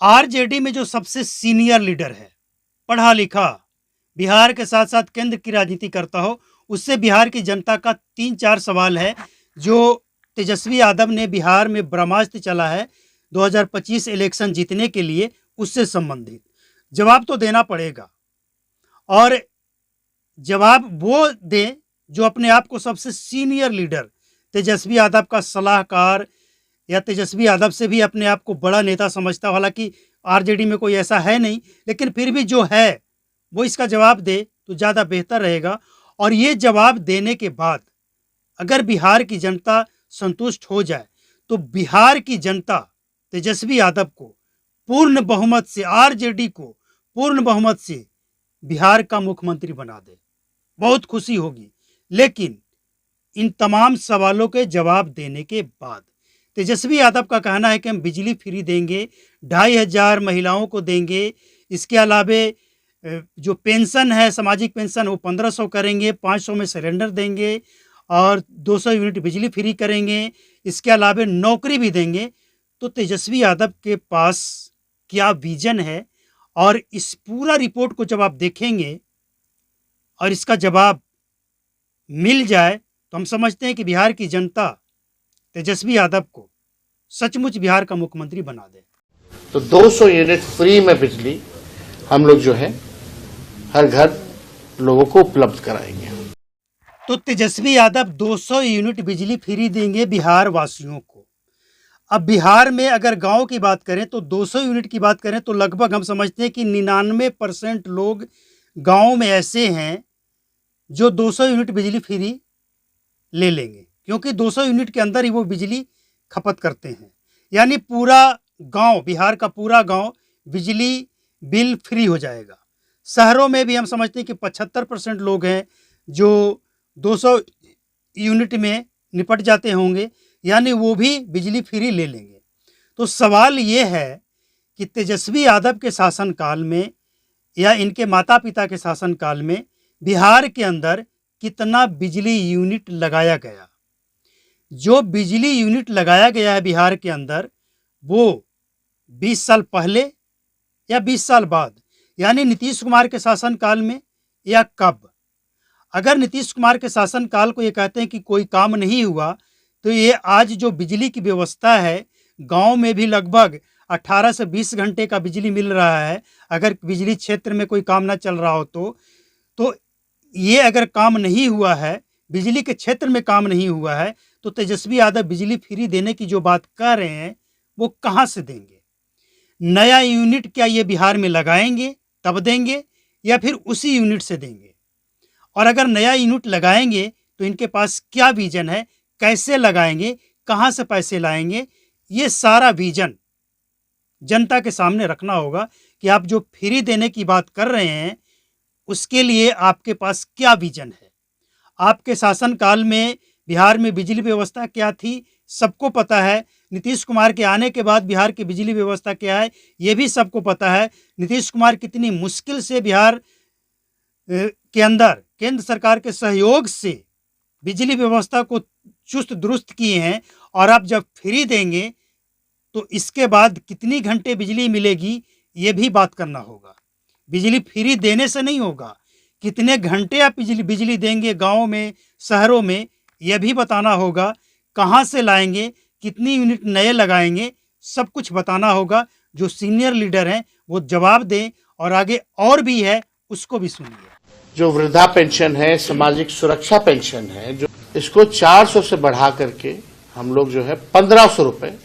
RJD में जो सबसे सीनियर लीडर है, पढ़ा लिखा, बिहार के साथ साथ केंद्र की राजनीति करता हो, उससे बिहार की जनता का 3-4 सवाल है जो तेजस्वी यादव ने बिहार में ब्रह्मास्त्र चला है 2025 इलेक्शन जीतने के लिए, उससे संबंधित जवाब तो देना पड़ेगा। और जवाब वो दे जो अपने आप को सबसे सीनियर लीडर तेजस्वी यादव का सलाहकार या तेजस्वी यादव से भी अपने आप को बड़ा नेता समझता हो। हालांकि आरजेडी में कोई ऐसा है नहीं, लेकिन फिर भी जो है वो इसका जवाब दे तो ज़्यादा बेहतर रहेगा। और ये जवाब देने के बाद अगर बिहार की जनता संतुष्ट हो जाए तो बिहार की जनता तेजस्वी यादव को पूर्ण बहुमत से, आरजेडी को पूर्ण बहुमत से बिहार का मुख्यमंत्री बना दे, बहुत खुशी होगी। लेकिन इन तमाम सवालों के जवाब देने के बाद तेजस्वी यादव का कहना है कि हम बिजली फ्री देंगे, 2,500 महिलाओं को देंगे, इसके अलावे जो पेंशन है, सामाजिक पेंशन, वो 1500 करेंगे, 500 में सरेंडर देंगे और 200 यूनिट बिजली फ्री करेंगे, इसके अलावे नौकरी भी देंगे। तो तेजस्वी यादव के पास क्या विजन है, और इस पूरा रिपोर्ट को जब आप देखेंगे और इसका जवाब मिल जाए तो हम समझते हैं कि बिहार की जनता तेजस्वी यादव को सचमुच बिहार का मुख्यमंत्री बना दे। तो 200 यूनिट फ्री में बिजली हम लोग जो है हर घर लोगों को उपलब्ध कराएंगे। तो तेजस्वी यादव 200 यूनिट बिजली फ्री देंगे बिहार वासियों को। अब बिहार में अगर गांव की बात करें तो 200 यूनिट की बात करें तो लगभग हम समझते हैं कि 99% लोग गांव में ऐसे हैं जो 200 यूनिट बिजली फ्री ले लेंगे, क्योंकि 200 यूनिट के अंदर ही वो बिजली खपत करते हैं। यानी पूरा गांव, बिहार का पूरा गांव बिजली बिल फ्री हो जाएगा। शहरों में भी हम समझते हैं कि 75% लोग हैं जो 200 यूनिट में निपट जाते होंगे, यानी वो भी बिजली फ्री ले लेंगे। तो सवाल ये है कि तेजस्वी यादव के शासनकाल में या इनके माता पिता के शासनकाल में बिहार के अंदर कितना बिजली यूनिट लगाया गया। जो बिजली यूनिट लगाया गया है बिहार के अंदर, वो 20 साल पहले या 20 साल बाद, यानी नीतीश कुमार के शासनकाल में या कब। अगर नीतीश कुमार के शासनकाल को ये कहते हैं कि कोई काम नहीं हुआ, तो ये आज जो बिजली की व्यवस्था है, गांव में भी लगभग 18 से 20 घंटे का बिजली मिल रहा है। अगर बिजली क्षेत्र में कोई काम ना चल रहा हो तो ये अगर काम नहीं हुआ है, बिजली के क्षेत्र में काम नहीं हुआ है, तो तेजस्वी यादव बिजली फ्री देने की जो बात कह रहे हैं वो कहाँ से देंगे? नया यूनिट क्या ये बिहार में लगाएंगे तब देंगे, या फिर उसी यूनिट से देंगे? और अगर नया यूनिट लगाएंगे तो इनके पास क्या विजन है, कैसे लगाएंगे, कहाँ से पैसे लाएंगे? ये सारा विजन जनता के सामने रखना होगा कि आप जो फ्री देने की बात कर रहे हैं उसके लिए आपके पास क्या विजन है। आपके शासनकाल में बिहार में बिजली व्यवस्था क्या थी, सबको पता है। नीतीश कुमार के आने के बाद बिहार की बिजली व्यवस्था क्या है, ये भी सबको पता है। नीतीश कुमार कितनी मुश्किल से बिहार के अंदर केंद्र सरकार के सहयोग से बिजली व्यवस्था को चुस्त दुरुस्त किए हैं। और आप जब फ्री देंगे तो इसके बाद कितनी घंटे बिजली मिलेगी, ये भी बात करना होगा। बिजली फ्री देने से नहीं होगा, कितने घंटे आप बिजली देंगे गाँव में, शहरों में, यह भी बताना होगा। कहाँ से लाएंगे, कितनी यूनिट नए लगाएंगे, सब कुछ बताना होगा। जो सीनियर लीडर हैं वो जवाब दें, और आगे और भी है उसको भी सुनिए। जो वृद्धा पेंशन है, सामाजिक सुरक्षा पेंशन है, जो इसको 400 से बढ़ा करके हम लोग जो है 1500 रुपए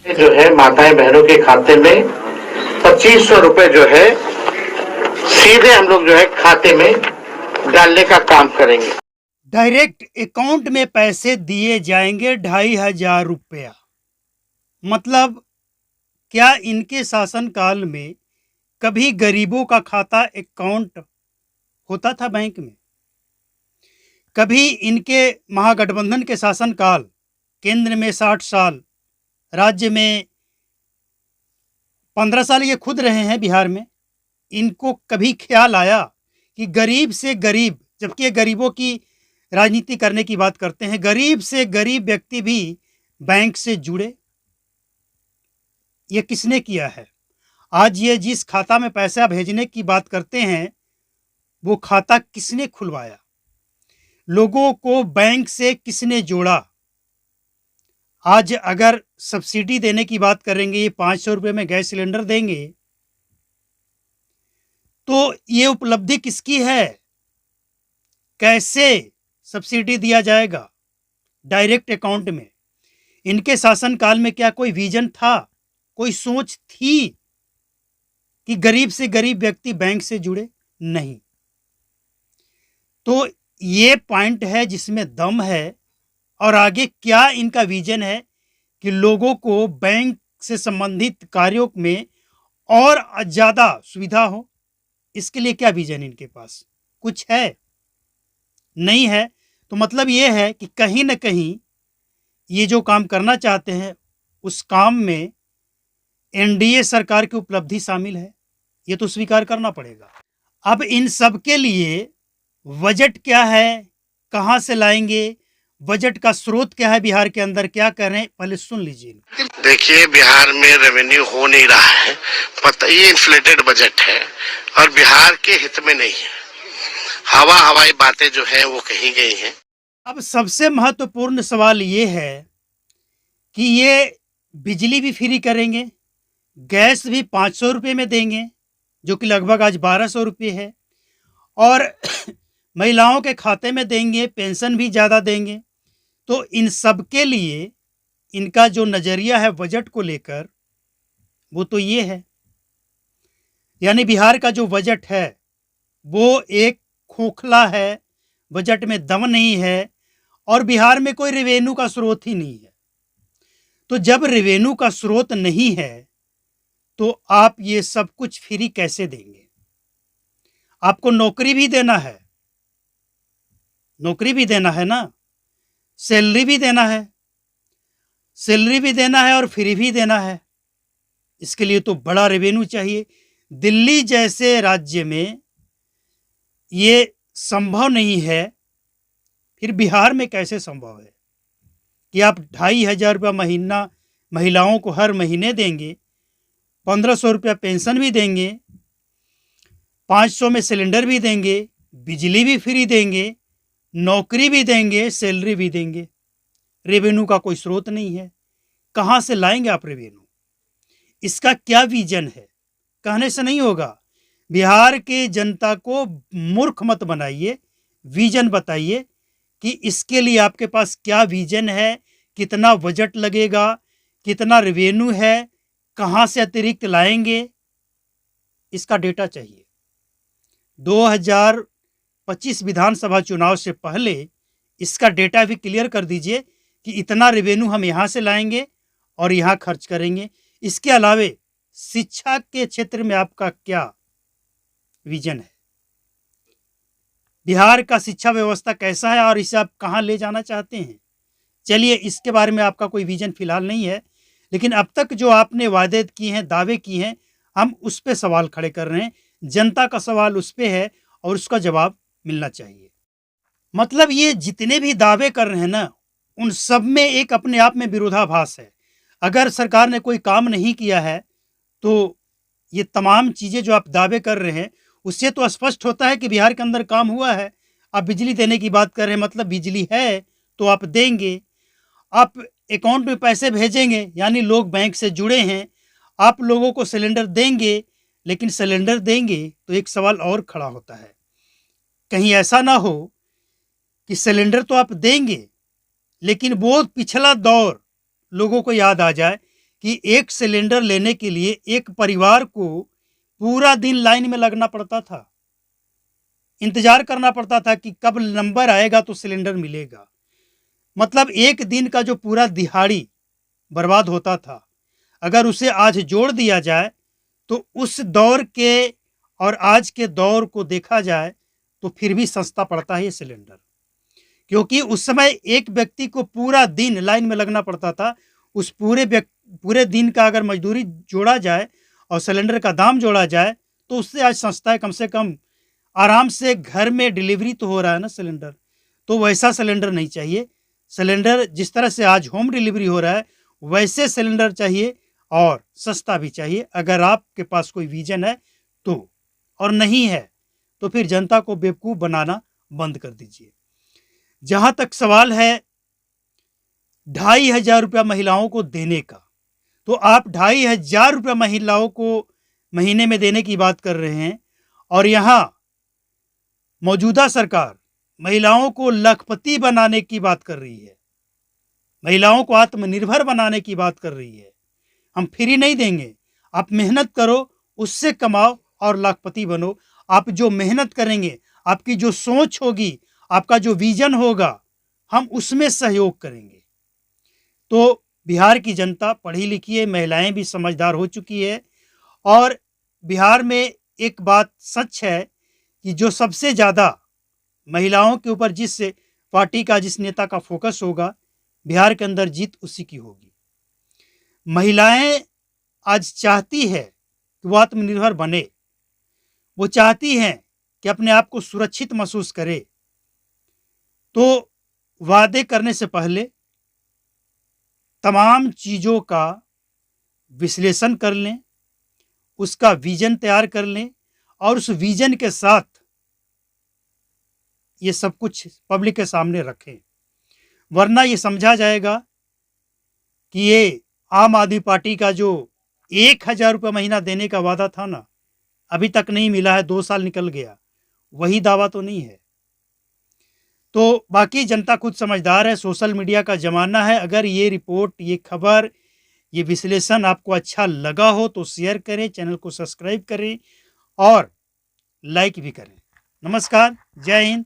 जो है माताएं बहनों के खाते में 2500 रुपए जो है सीधे हम लोग जो है खाते में डालने का काम करेंगे। डायरेक्ट अकाउंट में पैसे दिए जाएंगे 2,500 रुपया। मतलब क्या इनके शासनकाल में कभी गरीबों का खाता अकाउंट होता था बैंक में? कभी इनके महागठबंधन के शासनकाल, केंद्र में 60 साल, राज्य में 15 साल ये खुद रहे हैं बिहार में, इनको कभी ख्याल आया कि गरीब से गरीब, जबकि ये गरीबों की राजनीति करने की बात करते हैं, गरीब से गरीब व्यक्ति भी बैंक से जुड़े? ये किसने किया है? आज ये जिस खाता में पैसा भेजने की बात करते हैं, वो खाता किसने खुलवाया, लोगों को बैंक से किसने जोड़ा। आज अगर सब्सिडी देने की बात करेंगे, ये 500 रुपये में गैस सिलेंडर देंगे, तो ये उपलब्धि किसकी है, कैसे सब्सिडी दिया जाएगा डायरेक्ट अकाउंट में। इनके शासनकाल में क्या कोई विजन था, कोई सोच थी कि गरीब से गरीब व्यक्ति बैंक से जुड़े? नहीं। तो ये पॉइंट है जिसमें दम है। और आगे क्या इनका विजन है कि लोगों को बैंक से संबंधित कार्यों में और ज़्यादा सुविधा हो, इसके लिए क्या विजन इनके पास कुछ है? नहीं है। तो मतलब ये है कि कहीं ना कहीं ये जो काम करना चाहते हैं उस काम में एनडीए सरकार की उपलब्धि शामिल है, ये तो स्वीकार करना पड़ेगा। अब इन सब के लिए बजट क्या है, कहाँ से लाएंगे, बजट का स्रोत क्या है, बिहार के अंदर क्या कर रहे हैं, पहले सुन लीजिए। देखिए, बिहार में रेवेन्यू हो नहीं रहा है, पता ये इन्फ्लेटेड बजट है और बिहार के हित में नहीं है। हवाई बातें जो है वो कही गई हैं। अब सबसे महत्वपूर्ण सवाल ये है कि ये बिजली भी फ्री करेंगे, गैस भी 500 रुपये में देंगे, जो कि लगभग आज 1200 रुपये है, और महिलाओं के खाते में देंगे, पेंशन भी ज़्यादा देंगे। तो इन सब के लिए इनका जो नज़रिया है बजट को लेकर, वो तो ये है, यानी बिहार का जो बजट है वो एक खोखला है, बजट में दम नहीं है, और बिहार में कोई रेवेन्यू का स्रोत ही नहीं है। तो जब रेवेन्यू का स्रोत नहीं है तो आप ये सब कुछ फ्री कैसे देंगे? आपको नौकरी भी देना है, नौकरी भी देना है ना, सैलरी भी देना है, सैलरी भी देना है और फ्री भी देना है। इसके लिए तो बड़ा रेवेन्यू चाहिए। दिल्ली जैसे राज्य में ये संभव नहीं है, फिर बिहार में कैसे संभव है कि आप 2500 रुपया महीना महिलाओं को हर महीने देंगे, 1500 रुपया पेंशन भी देंगे, 500 में सिलेंडर भी देंगे, बिजली भी फ्री देंगे, नौकरी भी देंगे, सैलरी भी देंगे। रेवेन्यू का कोई स्रोत नहीं है, कहाँ से लाएंगे आप रेवेन्यू? इसका क्या विजन है? कहने से नहीं होगा। बिहार के जनता को मूर्ख मत बनाइए, विजन बताइए कि इसके लिए आपके पास क्या विजन है, कितना बजट लगेगा, कितना रेवेन्यू है, कहाँ से अतिरिक्त लाएंगे, इसका डेटा चाहिए। 2025 विधानसभा चुनाव से पहले इसका डेटा भी क्लियर कर दीजिए कि इतना रेवेन्यू हम यहाँ से लाएंगे और यहाँ खर्च करेंगे। इसके अलावे शिक्षा के क्षेत्र में आपका क्या विजन है? बिहार का शिक्षा व्यवस्था कैसा है और इसे आप कहाँ ले जाना चाहते हैं? चलिए, इसके बारे में आपका कोई विजन फिलहाल नहीं है, लेकिन अब तक जो आपने वादे किए हैं, दावे किए हैं, हम उस पर सवाल खड़े कर रहे हैं। जनता का सवाल उस पर है और उसका जवाब मिलना चाहिए। मतलब ये जितने भी दावे कर रहे हैं ना, उन सब में एक अपने आप में विरोधाभास है। अगर सरकार ने कोई काम नहीं किया है तो ये तमाम चीज़ें जो आप दावे कर रहे हैं उससे तो स्पष्ट होता है कि बिहार के अंदर काम हुआ है। आप बिजली देने की बात कर रहे हैं, मतलब बिजली है तो आप देंगे, आप अकाउंट में पैसे भेजेंगे, यानी लोग बैंक से जुड़े हैं, आप लोगों को सिलेंडर देंगे। लेकिन सिलेंडर देंगे तो एक सवाल और खड़ा होता है, कहीं ऐसा ना हो कि सिलेंडर तो आप देंगे लेकिन वो पिछला दौर लोगों को याद आ जाए कि एक सिलेंडर लेने के लिए एक परिवार को पूरा दिन लाइन में लगना पड़ता था, इंतजार करना पड़ता था कि कब नंबर आएगा तो सिलेंडर मिलेगा। मतलब एक दिन का जो पूरा दिहाड़ी बर्बाद होता था, अगर उसे आज जोड़ दिया जाए तो उस दौर के और आज के दौर को देखा जाए तो फिर भी सस्ता पड़ता है ये सिलेंडर, क्योंकि उस समय एक व्यक्ति को पूरा दिन लाइन में लगना पड़ता था। उस पूरे दिन का अगर मजदूरी जोड़ा जाए और सिलेंडर का दाम जोड़ा जाए तो उससे आज सस्ता है। कम से कम आराम से घर में डिलीवरी तो हो रहा है ना सिलेंडर, तो वैसा सिलेंडर नहीं चाहिए। सिलेंडर जिस तरह से आज होम डिलीवरी हो रहा है वैसे सिलेंडर चाहिए, और सस्ता भी चाहिए। अगर आपके पास कोई विजन है तो, और नहीं है तो फिर जनता को बेवकूफ़ बनाना बंद कर दीजिए। जहाँ तक सवाल है 2,500 रुपया महिलाओं को देने का, तो आप 2,500 रुपया महिलाओं को महीने में देने की बात कर रहे हैं, और यहाँ मौजूदा सरकार महिलाओं को लखपति बनाने की बात कर रही है, महिलाओं को आत्मनिर्भर बनाने की बात कर रही है। हम फ्री नहीं देंगे, आप मेहनत करो, उससे कमाओ और लाखपति बनो। आप जो मेहनत करेंगे, आपकी जो सोच होगी, आपका जो विजन होगा, हम उसमें सहयोग करेंगे। तो बिहार की जनता पढ़ी लिखी है, महिलाएं भी समझदार हो चुकी है, और बिहार में एक बात सच है कि जो सबसे ज़्यादा महिलाओं के ऊपर जिस पार्टी का, जिस नेता का फोकस होगा, बिहार के अंदर जीत उसी की होगी। महिलाएं आज चाहती है कि वो आत्मनिर्भर बने, वो चाहती हैं कि अपने आप को सुरक्षित महसूस करे। तो वादे करने से पहले तमाम चीज़ों का विश्लेषण कर लें, उसका विजन तैयार कर लें, और उस विजन के साथ ये सब कुछ पब्लिक के सामने रखें। वरना ये समझा जाएगा कि ये आम आदमी पार्टी का जो 1,000 रुपये महीना देने का वादा था ना, अभी तक नहीं मिला है, 2 साल निकल गया, वही दावा तो नहीं है। तो बाकी जनता खुद समझदार है, सोशल मीडिया का ज़माना है। अगर ये रिपोर्ट, ये खबर, ये विश्लेषण आपको अच्छा लगा हो तो शेयर करें, चैनल को सब्सक्राइब करें और लाइक भी करें। नमस्कार, जय हिंद,